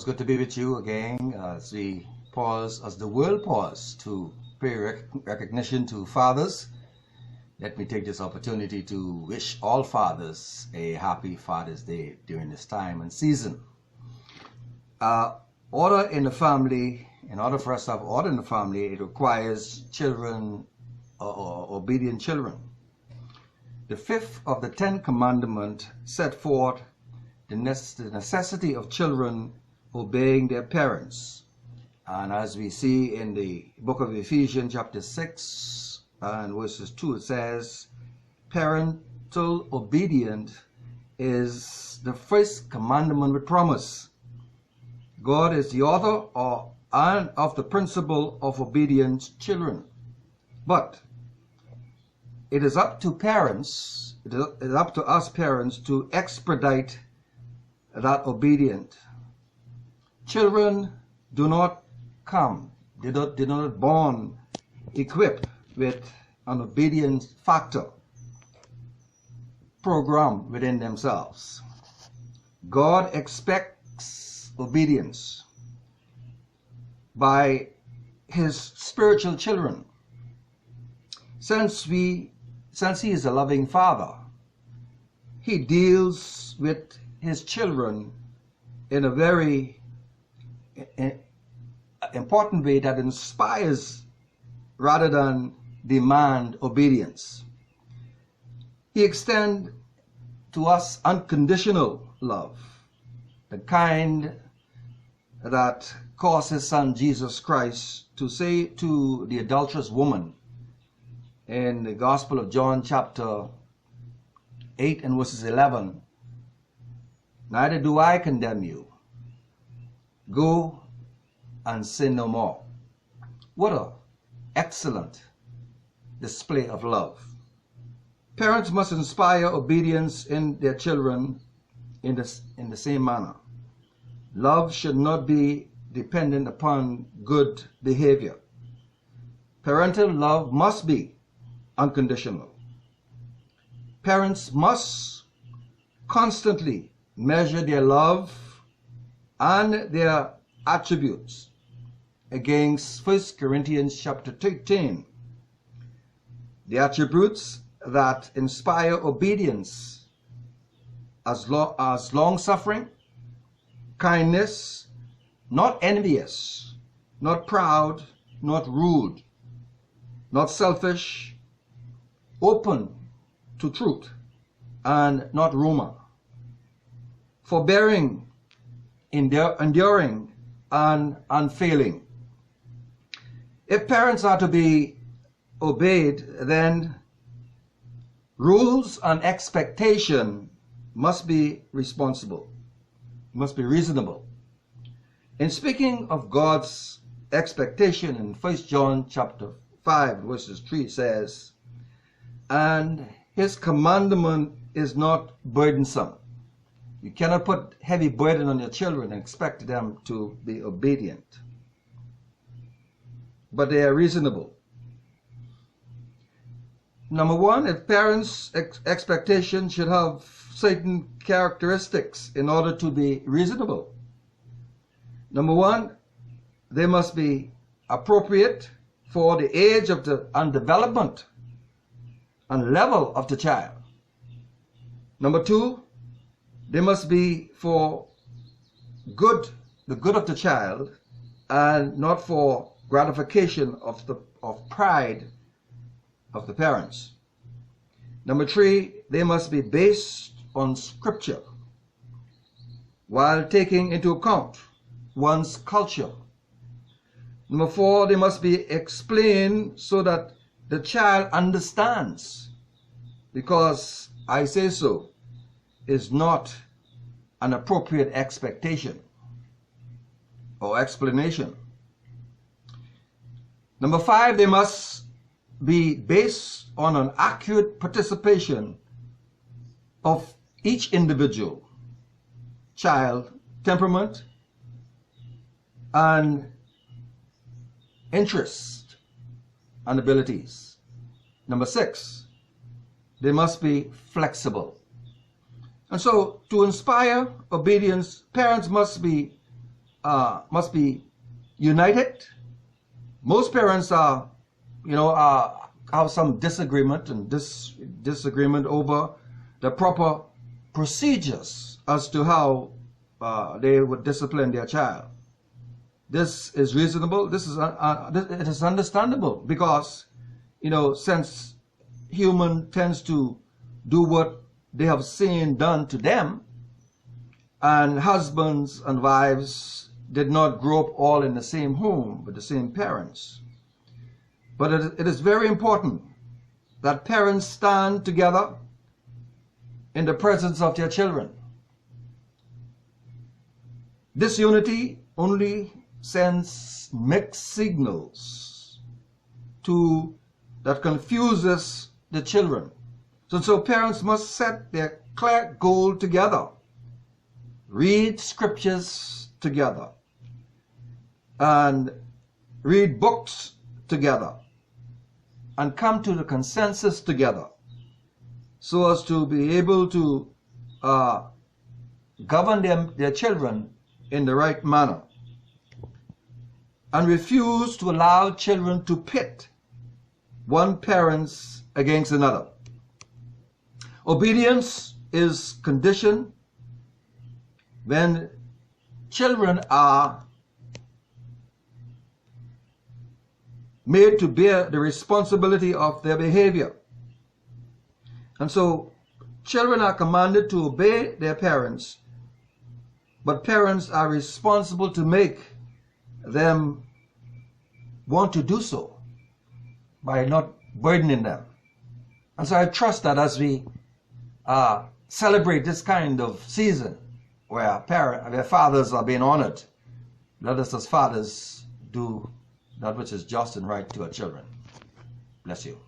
it's good to be with you again as we pause, as the world pause to pay recognition to fathers. Let me take this opportunity to wish all fathers a happy Father's Day during this time and season. Order in the family, in order for us to have order in the family, it requires children or obedient children. The fifth of the 10 commandments set forth the necessity of children obeying their parents. And as we see in the book of Ephesians chapter 6 and verses 2, it says, parental obedience is the first commandment with promise. God is the author of the principle of obedience to children. But it is up to parents, it is up to us parents to expedite that obedience. Children do not come, they are not born equipped with an obedience factor programmed within themselves. God expects obedience by his spiritual children. Since he is a loving father, he deals with his children in a very important way that inspires rather than demand obedience. He extends to us unconditional love, the kind that caused his son Jesus Christ to say to the adulterous woman in the Gospel of John chapter 8 and verses 11, neither do I condemn you. Go and sin no more. What an excellent display of love. Parents must inspire obedience in their children in the same manner. Love should not be dependent upon good behavior. Parental love must be unconditional. Parents must constantly measure their love and their attributes against 1 Corinthians chapter 13. The attributes that inspire obedience as long-suffering, kindness, not envious, not proud, not rude, not selfish, open to truth, and not rumor, forbearing, enduring, and unfailing. If parents are to be obeyed, then rules and expectation must be responsible, must be reasonable. In speaking of God's expectation in 1 John chapter 5 verses 3 says, and his commandment is not burdensome. You cannot put heavy burden on your children and expect them to be obedient. But they are reasonable. Number one, if parents' expectation should have certain characteristics in order to be reasonable. Number one, they must be appropriate for the age of and development and level of the child. Number two, they must be for the good of the child and not for gratification of pride of the parents. Number three, they must be based on scripture while taking into account one's culture. Number four, they must be explained so that the child understands, because I say so is not an appropriate expectation or explanation. Number five, they must be based on an accurate participation of each individual child temperament and interest and abilities. Number six, they must be flexible. And so to inspire obedience, parents must be must be united. Most parents are, have some disagreement and disagreement over the proper procedures as to how they would discipline their child. This is reasonable. It is understandable because, since human tends to do what they have seen done to them, and husbands and wives did not grow up all in the same home with the same parents. But it is very important that parents stand together in the presence of their children. This unity only sends mixed signals that confuses the children. So parents must set their clear goal together, read scriptures together, and read books together, and come to the consensus together so as to be able to govern their children in the right manner, and refuse to allow children to pit one parent against another. Obedience is conditioned when children are made to bear the responsibility of their behavior. And so children are commanded to obey their parents, but parents are responsible to make them want to do so by not burdening them. And so I trust that as we celebrate this kind of season where fathers are being honored, let us as fathers do that which is just and right to our children. Bless you.